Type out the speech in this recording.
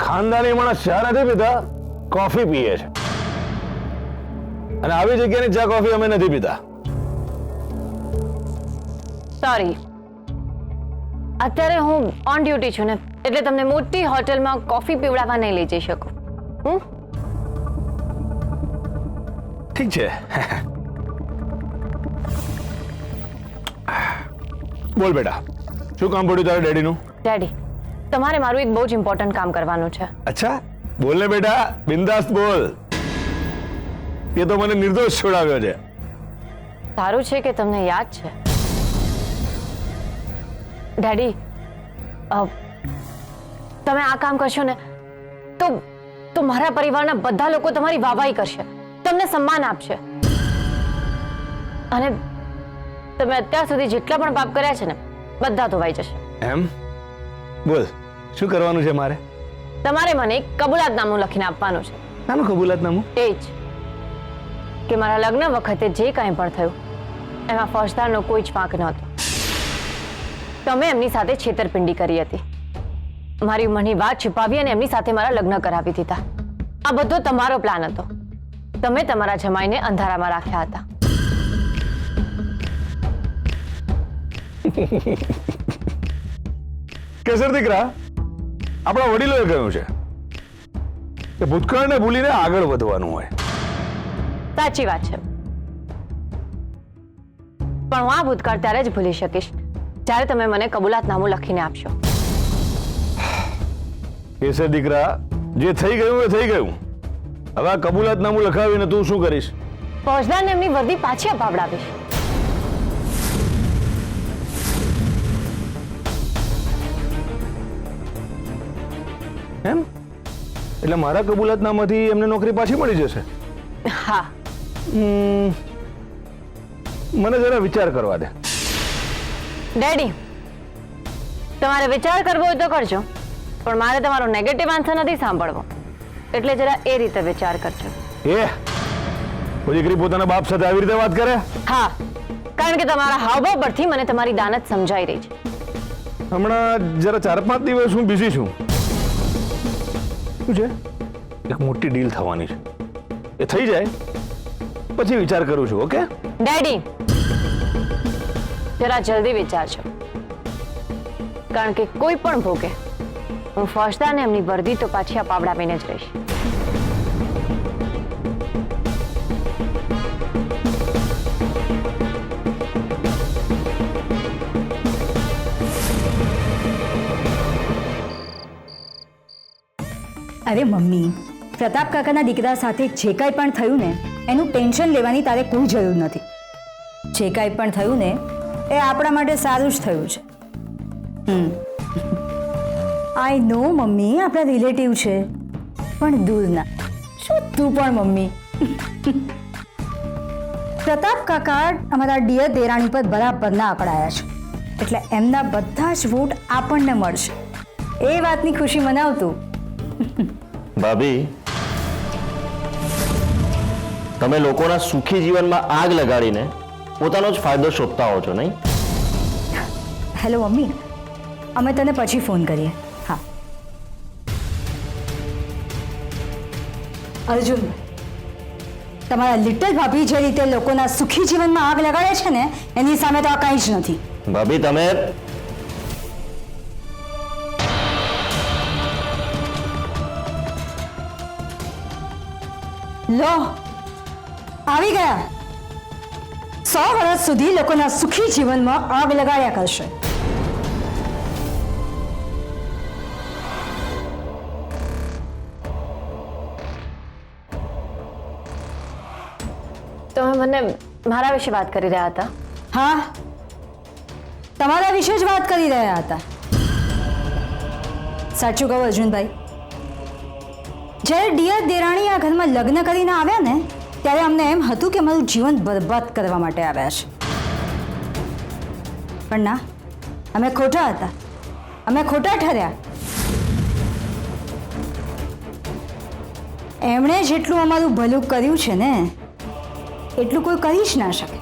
ખાનદાની માણસ ચા નથી પીતા, કોફી પીએ છે. અને આવી જગ્યાની ચા કોફી અમે નથી પીતા. સોરી, અત્યારે હું ઓન ડ્યુટી છું ને, એટલે તમને મોટી હોટલમાં કોફી પીવડાવવા નહીં લઈ જઈ શકું. ઠીક છે. બોલ બેટા, શું કામ પડ્યું તારા ડેડીનું? ડેડી, તમારે મારું એક બહુ જ ઇમ્પોર્ટન્ટ કામ કરવાનું છે. અચ્છા, બોલ ને બેટા, બિંદાસ બોલ. એ તો મને નિર્દોષ છોડાવ્યો છે. સારું છે કે તમને યાદ છે. ડેડી, તમે આ કામ કરશો ને તો મારા પરિવારના બધા લોકો તમારી વાહવાહી કરશે, તમને સન્માન આપશે. અને તમે અત્યાર સુધી જેટલા પણ પાપ કર્યા છે ને, બધા ધોવાઈ જશે. એમ? બોલ, શું કરવાનું છે મારે? તમારે મને એક કબૂલાતનામું લખીને આપવાનું છે. નાનું કબૂલાતનામું? એ જ કે મારા લગ્ન વખતે જે કાંઈ પણ થયું એમાં ફોજદારનો કોઈ જ વાંક નહોતો. તમે એમની સાથે છેતરપિંડી કરી હતી, મારી ઉંમરની વાત છુપાવી અને એમની સાથે મારા લગ્ન કરાવી દીધા. આ બધો તમારો પ્લાન હતો. તમે તમારા જમાઈને અંધારામાં રાખ્યા હતા. કેસર દીકરા, આપણા વડીલોએ કહ્યું છે કે ભૂતકાળને ભૂલીને આગળ વધવાનું હોય. સાચી વાત છે, પણ હું આ ભૂતકાળ ત્યારે જ ભૂલી શકીશ જ્યારે તમે મને કબૂલાતનામું લખીને આપશો. કેસર દીકરા, જે થઈ ગયું એ થઈ ગયું. હવે આ કબૂલાતનામું લખાવીને તું શું કરીશ? ફોજદારને એમની વર્દી પાછી અપાવડાવીશ. એમ? એટલે મારા કબૂલાતનામાથી એમને નોકરી પાછી મળી જશે? હા. મને જરા વિચાર કરવા દે. ડેડી, તમારે વિચાર કરવો હોય તો કરજો, પણ મારે તમારો નેગેટિવ આન્સર નથી સાંભળવો, એટલે જરા એ રીતે વિચાર કરજો. કોઈ દીકરી પોતાના બાપ સાથે આવી રીતે વાત કરે? હા, કારણ કે તમારા હાવભાવ પરથી મને તમારી દાનત સમજાઈ રહી છે. હમણાં જરા 4-5 દિવસ હું બિઝી છું. શું છે? એક મોટી ડીલ થવાની છે, એ થઈ જાય પછી વિચાર કરું છું. ઓકે ડેડી, જરા જલ્દી વિચારજો, કારણ કે કોઈ પણ ભોગે હું ફોજદારને એમની વર્દી તો પાછી અપાવડાવીને જ રહીશ. અરે મમ્મી, પ્રતાપ કાકાના દીકરા સાથે જે કાંઈ પણ થયું ને એનું ટેન્શન લેવાની તારે કોઈ જરૂર નથી. જે કાંઈ પણ થયું ને એ આપણા માટે સારું જ થયું છે. આઈ નો મમ્મી, આપણા રિલેટિવ છે, પણ દૂરના. શું તું પણ મમ્મી? પ્રતાપ કાકા અમારા ડિયર દેરાણી પર બરાબરના અકળાયા છે, એટલે એમના બધા જ વોટ આપણને મળશે. એ વાતની ખુશી મનાવતું. ભાભી, તમે લોકોના સુખી જીવનમાં આગ લગાડીને પોતાનો જ ફાયદો શોધતા હો છો, નહીં? હેલો મમ્મી, અમે તને પછી ફોન કરીએ. હા અર્જુન, તમારા લિટલ ભાભી જે રીતે લોકોના સુખી જીવનમાં આગ લગાડે છે ને એની સામે તો આ કંઈ જ નથી. ભાભી, તમે લો આવી ગયા. 100 વર્ષ સુધી લોકોના સુખી જીવનમાં આગ લગાડ્યા કરશે. તમે મને મારા વિશે વાત કરી રહ્યા હતા? હા, તમારા વિશે જ વાત કરી રહ્યા હતા. સાચું કહું અર્જુનભાઈ, જ્યારે ડિયર દેરાણી આ ઘરમાં લગ્ન કરીને આવ્યા ને ત્યારે અમને એમ હતું કે મારું જીવન બરબાદ કરવા માટે આવ્યા છે, પણ ના, અમે ખોટા હતા. અમે ખોટા ઠર્યા. એમણે જેટલું અમારું ભલું કર્યું છે ને એટલું કોઈ કરી જ ના શકે.